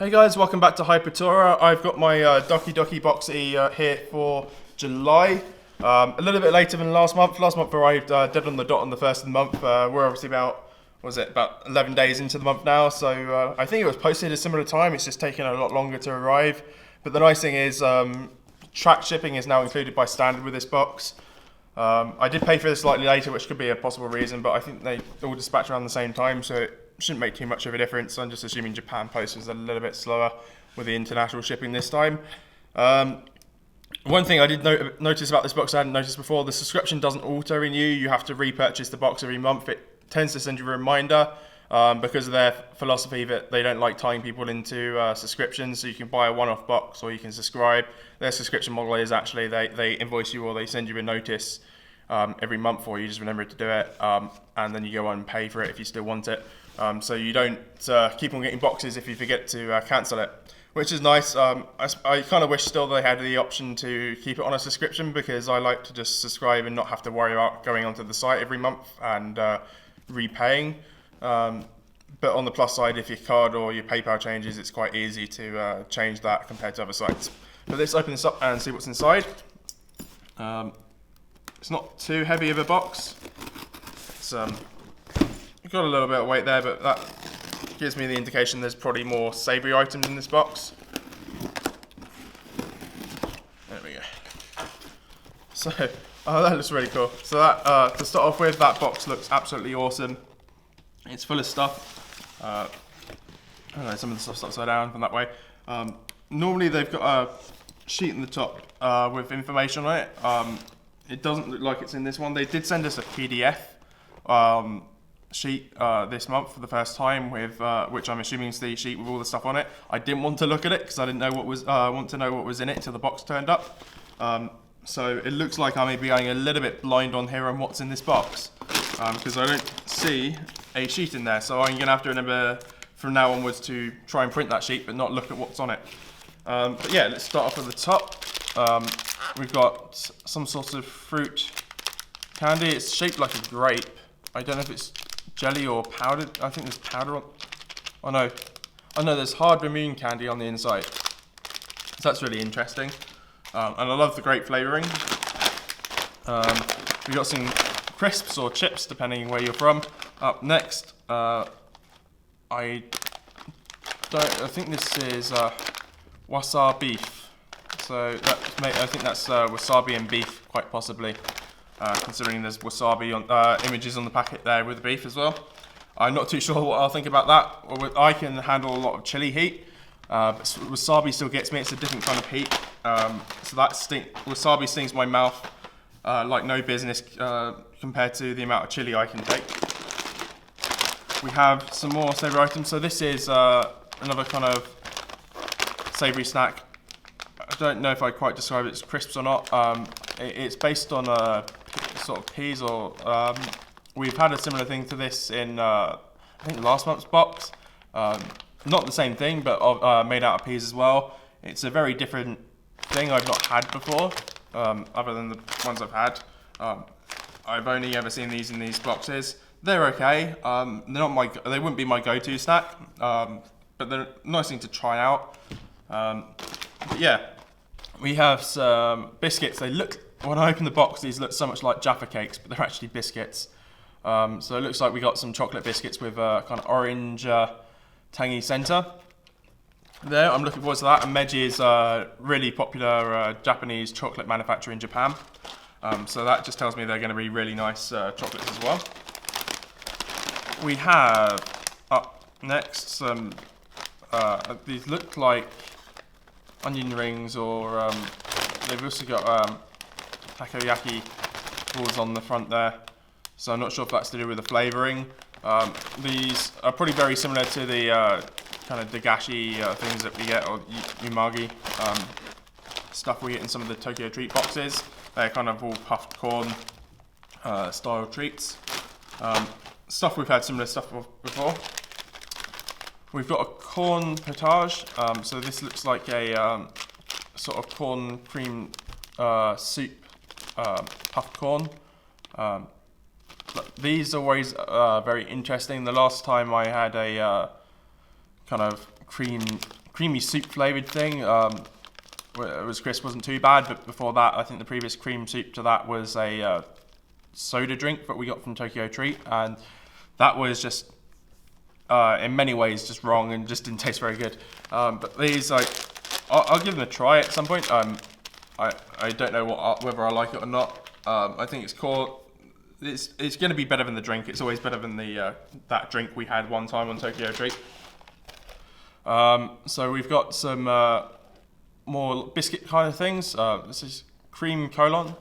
Hey guys, welcome back to Hypertora. I've got my DokiDoki Boxie here for July. A little bit later than last month. Last month arrived dead on the dot on the first of the month. We're obviously about 11 days into the month now, so I think it was posted at a similar time. It's just taken a lot longer to arrive. But the nice thing is tracked shipping is now included by standard with this box. I did pay for this slightly later, which could be a possible reason, but I think they all dispatch around the same time, so it shouldn't make too much of a difference. I'm just assuming Japan Post was a little bit slower with the international shipping this time. One thing I did notice about this box I hadn't noticed before, the subscription doesn't auto-renew. You have to repurchase the box every month. It tends to send you a reminder because of their philosophy that they don't like tying people into subscriptions, so you can buy a one-off box or you can subscribe. Their subscription model is actually they invoice you or they send you a notice every month, or you just remember to do it, and then you go on and pay for it if you still want it. So you don't keep on getting boxes if you forget to cancel it, which is nice. I kind of wish still they had the option to keep it on a subscription, because I like to just subscribe and not have to worry about going onto the site every month and repaying. But on the plus side, if your card or your PayPal changes, it's quite easy to change that compared to other sites. But let's open this up and see what's inside. It's not too heavy of a box. It's got a little bit of weight there, but that gives me the indication there's probably more savoury items in this box. There we go. So, that looks really cool. So that, to start off with, that box looks absolutely awesome. It's full of stuff. I don't know, some of the stuff's upside down from that way. Normally they've got a sheet in the top with information on it. It doesn't look like it's in this one. They did send us a PDF sheet this month for the first time, with which I'm assuming is the sheet with all the stuff on it. I didn't want to look at it because I didn't know what was want to know what was in it until the box turned up. So it looks like I may be going a little bit blind on here on what's in this box, because I don't see a sheet in there. So I'm going to have to remember from now onwards to try and print that sheet but not look at what's on it. But yeah, let's start off at the top. We've got some sort of fruit candy. It's shaped like a grape. I don't know if it's jelly or powdered. I think there's powder on. Oh no, there's hard Ramune candy on the inside. So that's really interesting. And I love the grape flavouring. We've got some crisps or chips, depending where you're from. Up next, I think this is Wasabi Beef. So I think that's wasabi and beef, quite possibly, considering there's wasabi on images on the packet there with the beef as well. I'm not too sure what I'll think about that. I can handle a lot of chili heat, but wasabi still gets me. It's a different kind of heat. So wasabi stings my mouth like no business compared to the amount of chili I can take. We have some more savoury items. So this is another kind of savoury snack. I don't know if I quite describe it as crisps or not. It's based on sort of peas, or we've had a similar thing to this in I think last month's box. Not the same thing, but made out of peas as well. It's a very different thing I've not had before, other than the ones I've had. I've only ever seen these in these boxes. They're okay. They wouldn't be my go-to snack, but they're a nice thing to try out. But yeah, we have some biscuits. When I opened the box, these look so much like Jaffa cakes, but they're actually biscuits. So it looks like we got some chocolate biscuits with a kind of orange, tangy centre. There, I'm looking forward to that. And Meiji is a really popular Japanese chocolate manufacturer in Japan. So that just tells me they're going to be really nice chocolates as well. We have up next some, these look like onion rings, or they've also got takoyaki balls on the front there. So I'm not sure if that's to do with the flavouring. These are probably very similar to the kind of dagashi things that we get, or umagi stuff we get in some of the Tokyo treat boxes. They're kind of all puffed corn style treats. Stuff we've had similar stuff before. We've got a corn potage. So this looks like a sort of corn cream soup, puffed corn. These are always very interesting. The last time I had a kind of cream creamy soup flavoured thing. It was crisp, wasn't too bad, but before that, I think the previous cream soup to that was a soda drink that we got from Tokyo Treat, and that was just in many ways just wrong and just didn't taste very good. But these, like, I'll give them a try at some point. I don't know whether I like it or not. I think it's cool. It's going to be better than the drink. It's always better than the that drink we had one time on Tokyo Treat. So we've got some more biscuit kind of things. This is cream Colin.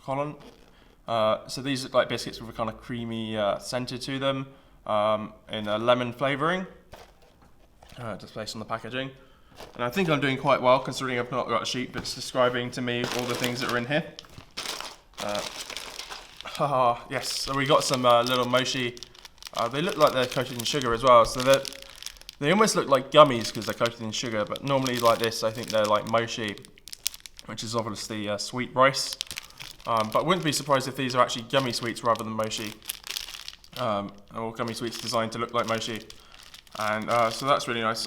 So these look like biscuits with a kind of creamy centre to them, in a lemon flavouring, just based on the packaging. And I think I'm doing quite well considering I've not got a sheet that's describing to me all the things that are in here. Yes, so we got some little Mochi. They look like they're coated in sugar as well, so they almost look like gummies because they're coated in sugar, but normally like this I think they're like Mochi, which is obviously sweet rice. But I wouldn't be surprised if these are actually gummy sweets rather than Mochi, or gummy sweets designed to look like Mochi. And so that's really nice.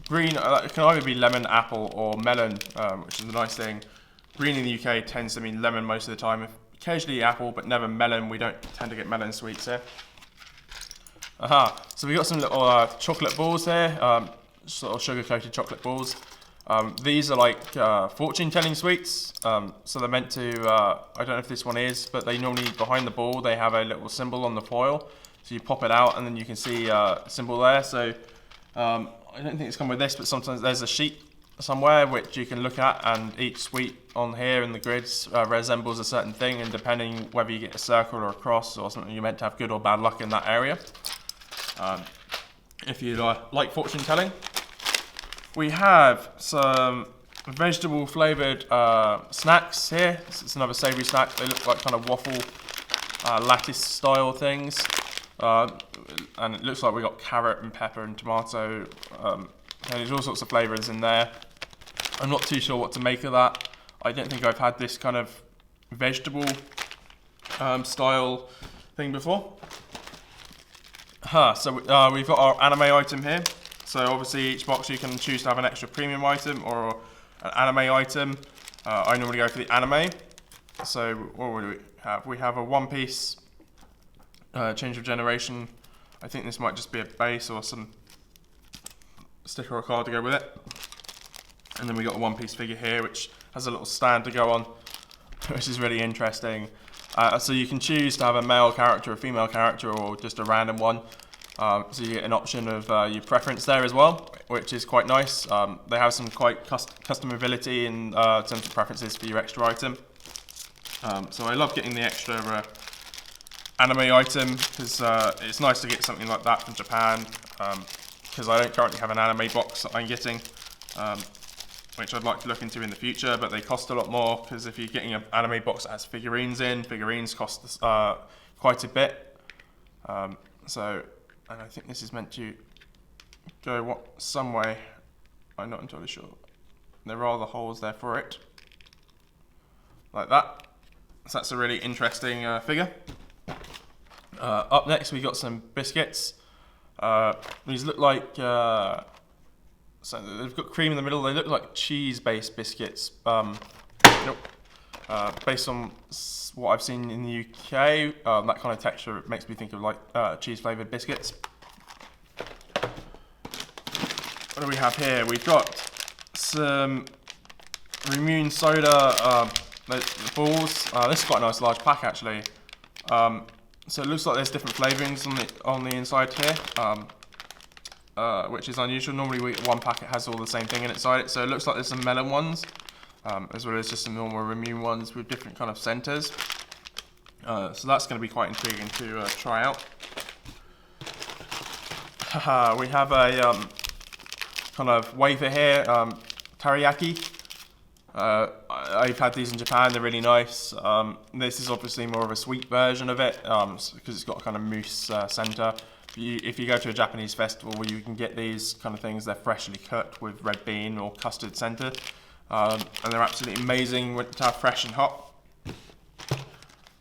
Green, it can either be lemon, apple or melon, which is a nice thing. Green in the UK tends to mean lemon most of the time. Occasionally apple, but never melon. We don't tend to get melon sweets here. So we got some little chocolate balls here, sort of sugar-coated chocolate balls. These are like fortune-telling sweets. So they're meant to, I don't know if this one is, but they normally, behind the ball, they have a little symbol on the foil. So you pop it out and then you can see a symbol there. So I don't think it's come with this, but sometimes there's a sheet somewhere which you can look at, and each sweet on here in the grids resembles a certain thing, and depending whether you get a circle or a cross or something, you're meant to have good or bad luck in that area. If you like fortune telling. We have some vegetable flavoured snacks here. It's another savoury snack. They look like kind of waffle lattice style things. And it looks like we got carrot and pepper and tomato. And there's all sorts of flavours in there. I'm not too sure what to make of that. I don't think I've had this kind of vegetable style thing before. So we've got our anime item here. So obviously each box you can choose to have an extra premium item or an anime item. I normally go for the anime. So what do we have? We have a One Piece change of generation. I think this might just be a base or some sticker or card to go with it. And then we got a One Piece figure here which has a little stand to go on, which is really interesting. So you can choose to have a male character, a female character, or just a random one. So you get an option of your preference there as well, which is quite nice. They have some quite customability in terms of preferences for your extra item. So I love getting the extra anime item because it's nice to get something like that from Japan, because I don't currently have an anime box that I'm getting, which I'd like to look into in the future, but they cost a lot more because if you're getting an anime box that has figurines in, figurines cost quite a bit. And I think this is meant to go some way. I'm not entirely sure. There are the holes there for it, like that. So that's a really interesting figure. Up next we got some biscuits. These look like, so they've got cream in the middle. They look like cheese-based biscuits. Based on what I've seen in the UK, that kind of texture makes me think of like cheese-flavoured biscuits. What do we have here? We've got some Ramune Soda balls. This is quite a nice large pack actually. So it looks like there's different flavourings on the inside here, which is unusual. Normally one packet has all the same thing inside it. So it looks like there's some melon ones, as well as just some normal Ramune ones with different kind of centres. So that's going to be quite intriguing to try out. We have a kind of wafer here, teriyaki. I've had these in Japan, they're really nice. This is obviously more of a sweet version of it, because it's got a kind of mousse centre. If you go to a Japanese festival, you can get these kind of things. They're freshly cooked with red bean or custard centre, and they're absolutely amazing to have fresh and hot.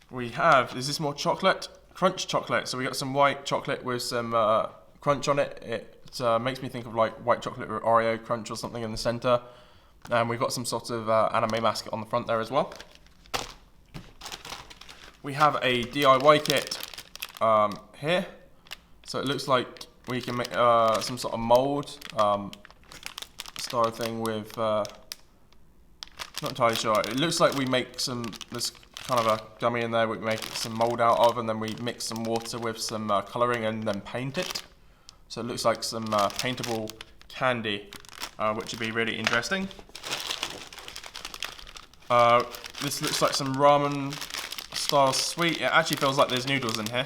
We have, is this more chocolate? Crunch chocolate. So we got some white chocolate with some crunch on it. It makes me think of like white chocolate or Oreo crunch or something in the center. And we've got some sort of anime mascot on the front there as well. We have a DIY kit here. So it looks like we can make some sort of mold style thing with, not entirely sure. It looks like we make there's kind of a gummy in there we make some mold out of, and then we mix some water with some colouring and then paint it. So it looks like some paintable candy, which would be really interesting. This looks like some Ramen Star sweet. It actually feels like there's noodles in here.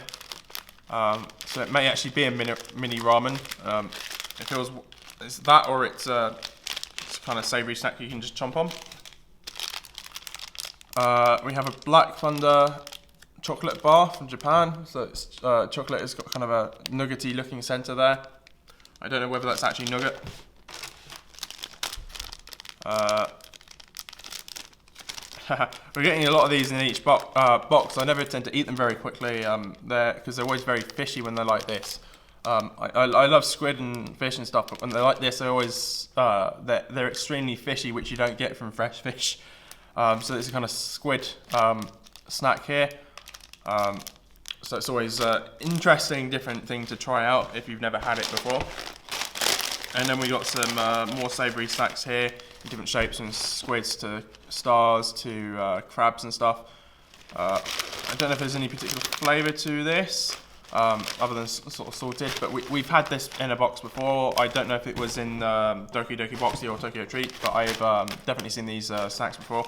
So it may actually be a mini ramen. It feels, it's that, or it's kind of savoury snack you can just chomp on. We have a Black Thunder chocolate bar from Japan. So it's, chocolate has got kind of a nuggetty looking centre there. I don't know whether that's actually nougat. We're getting a lot of these in each box. I never tend to eat them very quickly because they're always very fishy when they're like this. I love squid and fish and stuff, but when they're like this, they're always they're extremely fishy, which you don't get from fresh fish. So this is kind of squid snack here. So it's always interesting, different thing to try out if you've never had it before. And then we got some more savoury snacks here in different shapes, from squids to stars to crabs and stuff. I don't know if there's any particular flavour to this, other than sort of salted, but we've had this in a box before. I don't know if it was in Doki Doki Boxie or Tokyo Treat, but I've definitely seen these snacks before.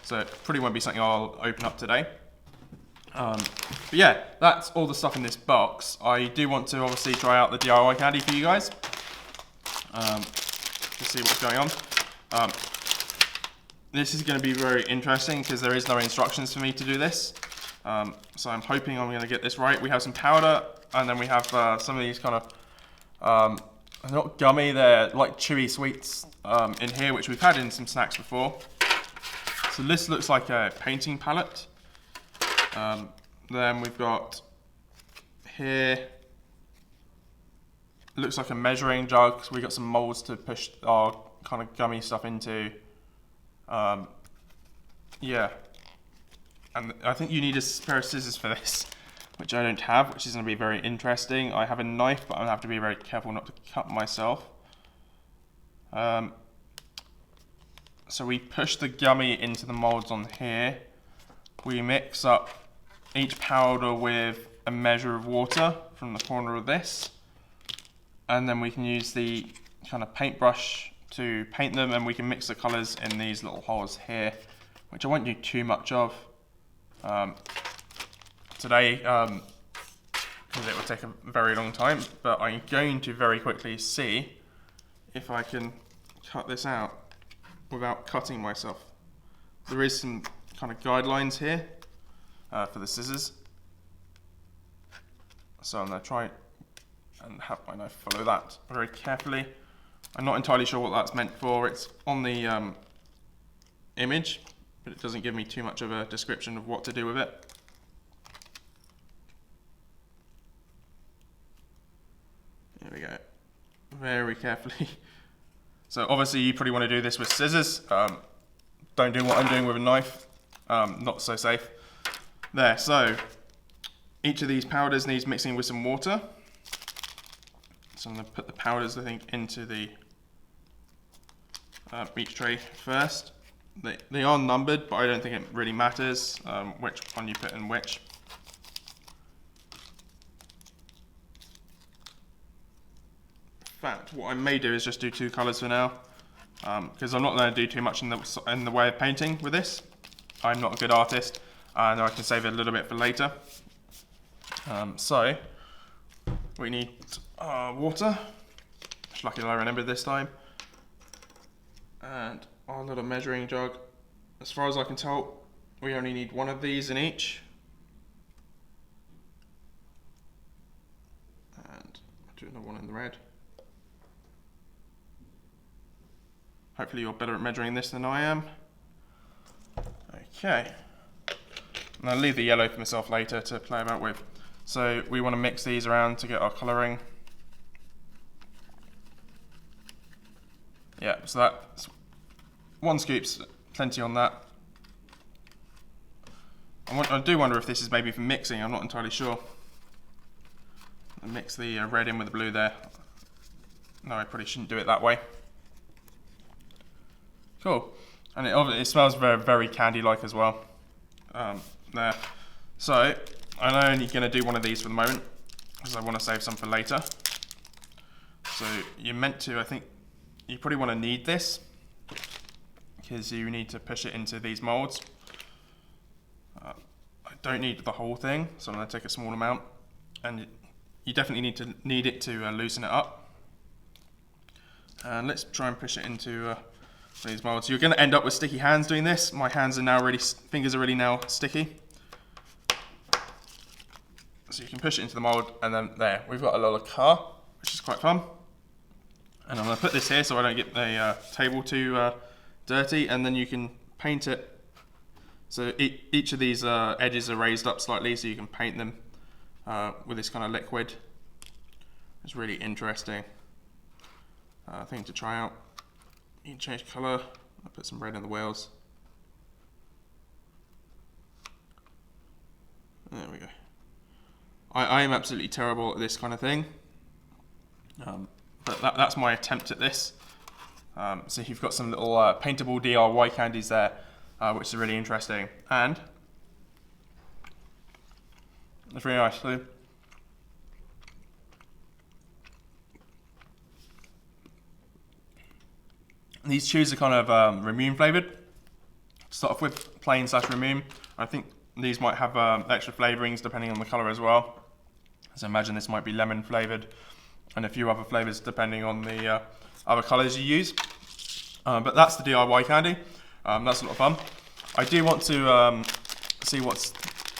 So it probably won't be something I'll open up today. But yeah, that's all the stuff in this box. I do want to obviously try out the DIY candy for you guys. To see what's going on. This is going to be very interesting because there is no instructions for me to do this. So I'm hoping I'm going to get this right. We have some powder, and then we have some of these kind of, they're not gummy, they're like chewy sweets in here, which we've had in some snacks before. So this looks like a painting palette. Then we've got here, looks like a measuring jug, so we got some molds to push our kind of gummy stuff into. Yeah, and I think you need a pair of scissors for this, which I don't have, which is going to be very interesting. I have a knife, but I'm going to have to be very careful not to cut myself. So we push the gummy into the molds on here. We mix up each powder with a measure of water from the corner of this. And then we can use the kind of paintbrush to paint them, and we can mix the colours in these little holes here, which I won't do too much of today, because it will take a very long time, but I'm going to very quickly see if I can cut this out without cutting myself. There is some kind of guidelines here for the scissors, so I'm going to try and have my knife follow that very carefully. I'm not entirely sure what that's meant for. It's on the image, but it doesn't give me too much of a description of what to do with it. There we go. Very carefully. So obviously you probably want to do this with scissors. Don't do what I'm doing with a knife. Not so safe. There, so each of these powders needs mixing with some water. So I'm going to put the powders, I think, into the each tray first. They are numbered, but I don't think it really matters which one you put in which. In fact, what I may do is just do two colours for now, because I'm not going to do too much in the way of painting with this. I'm not a good artist, and I can save it a little bit for later. So we need water, which luckily I remembered this time, and our little measuring jug. As far as I can tell, we only need one of these in each. And I'll do another one in the red. Hopefully you're better at measuring this than I am. Okay. And I'll leave the yellow for myself later to play about with. So we want to mix these around to get our colouring. Yeah, so that's 1 scoop's plenty on that. I do wonder if this is maybe for mixing, I'm not entirely sure. I'll mix the red in with the blue there. No, I probably shouldn't do it that way. Cool. And it smells very, very candy-like as well. There. So, I'm only going to do one of these for the moment, because I want to save some for later. So, you're meant to, I think, you probably want to knead this, because you need to push it into these molds. I don't need the whole thing, so I'm going to take a small amount. And you definitely need to knead it to loosen it up. And let's try and push it into these molds. You're going to end up with sticky hands doing this. My hands are now fingers are really now sticky. So you can push it into the mold, and then there, we've got a little car, which is quite fun. And I'm going to put this here so I don't get the table too dirty, and then you can paint it. So each of these edges are raised up slightly, so you can paint them with this kind of liquid. It's really interesting thing to try out. You can change colour. I'll put some red in the wheels. There we go. I am absolutely terrible at this kind of thing, but that's my attempt at this. So you've got some little paintable DIY candies there, which is really interesting, and it's really nice too. These chews are kind of Ramune flavoured. Start off with plain / Ramune. I think these might have extra flavourings depending on the colour as well. So imagine this might be lemon flavoured, and a few other flavours depending on the other colours you use. But that's the DIY candy. That's a lot of fun. I do want to see what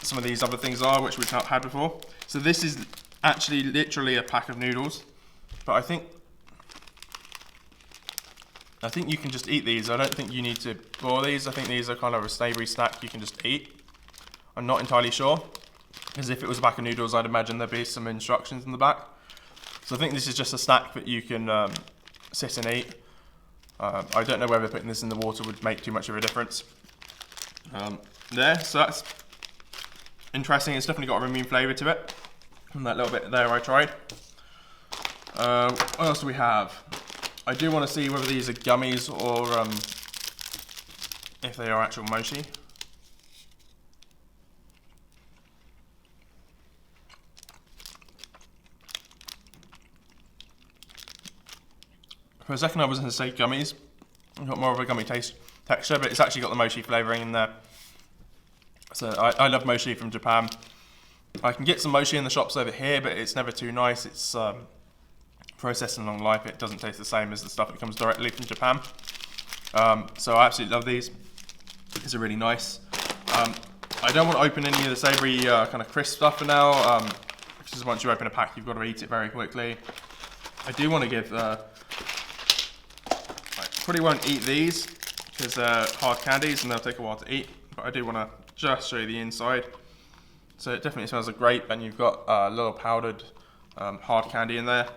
some of these other things are, which we've not had before. So this is actually literally a pack of noodles, but I think you can just eat these. I don't think you need to boil these. I think these are kind of a savoury snack you can just eat. I'm not entirely sure, because if it was a pack of noodles, I'd imagine there'd be some instructions in the back. So I think this is just a snack that you can sit and eat. I don't know whether putting this in the water would make too much of a difference. There, so that's interesting. It's definitely got a Ramune flavour to it. From that little bit there I tried. What else do we have? I do want to see whether these are gummies or if they are actual mochi. For a second I was going to say gummies. It's got more of a gummy texture, but it's actually got the mochi flavouring in there. So I love mochi from Japan. I can get some mochi in the shops over here, but it's never too nice. It's processed in long life. It doesn't taste the same as the stuff that comes directly from Japan. So I absolutely love these. These are really nice. I don't want to open any of the savoury kind of crisp stuff for now, because once you open a pack, you've got to eat it very quickly. I do want to give... I probably won't eat these because they're hard candies and they'll take a while to eat, but I do want to just show you the inside. So it definitely smells like grape, and you've got a little powdered hard candy in there,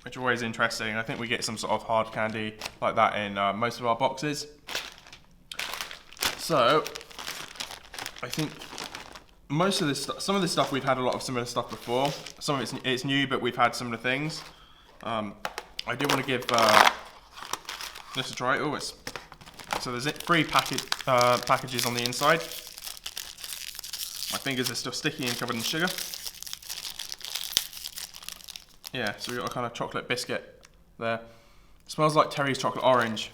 which is always interesting. I think we get some sort of hard candy like that in most of our boxes. So I think most of this, some of this stuff we've had a lot of similar stuff before. Some of it's new, but we've had similar things. I do want to give this a try. Oh, so there's 3 packages on the inside. My fingers are still sticky and covered in sugar. Yeah, so we've got a kind of chocolate biscuit there. It smells like Terry's chocolate orange.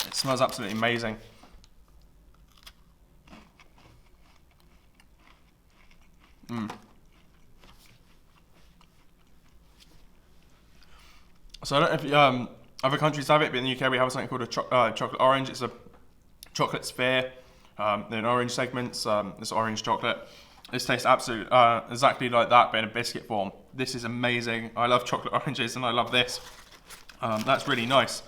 It smells absolutely amazing. So I don't know if other countries have it, but in the UK we have something called a chocolate orange. It's a chocolate sphere in orange segments. This orange chocolate. This tastes absolutely exactly like that, but in a biscuit form. This is amazing. I love chocolate oranges, and I love this. That's really nice.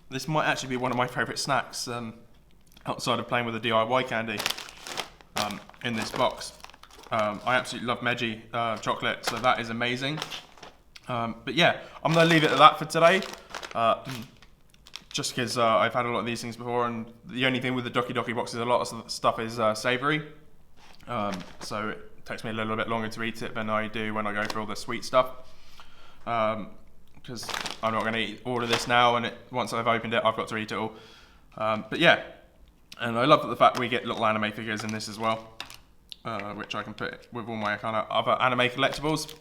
This might actually be one of my favourite snacks outside of playing with the DIY candy in this box. I absolutely love Meiji chocolate, so that is amazing. But yeah, I'm going to leave it at that for today. Just because I've had a lot of these things before, and the only thing with the DokiDoki Box is a lot of stuff is savoury. So it takes me a little bit longer to eat it than I do when I go for all the sweet stuff. Because I'm not going to eat all of this now, and once I've opened it, I've got to eat it all. But yeah, and I love the fact we get little anime figures in this as well, which I can put with all my kind of other anime collectibles.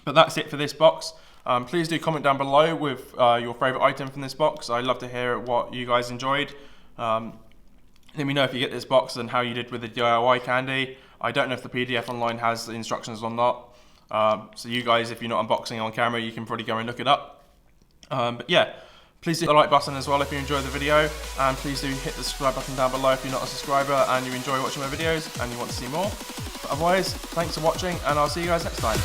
But that's it for this box. Please do comment down below with your favourite item from this box. I'd love to hear what you guys enjoyed. Let me know if you get this box and how you did with the DIY candy. I don't know if the PDF online has the instructions or not. So you guys, if you're not unboxing on camera, you can probably go and look it up. But yeah, please do hit the like button as well if you enjoyed the video. And please do hit the subscribe button down below if you're not a subscriber and you enjoy watching my videos and you want to see more. But otherwise, thanks for watching, and I'll see you guys next time.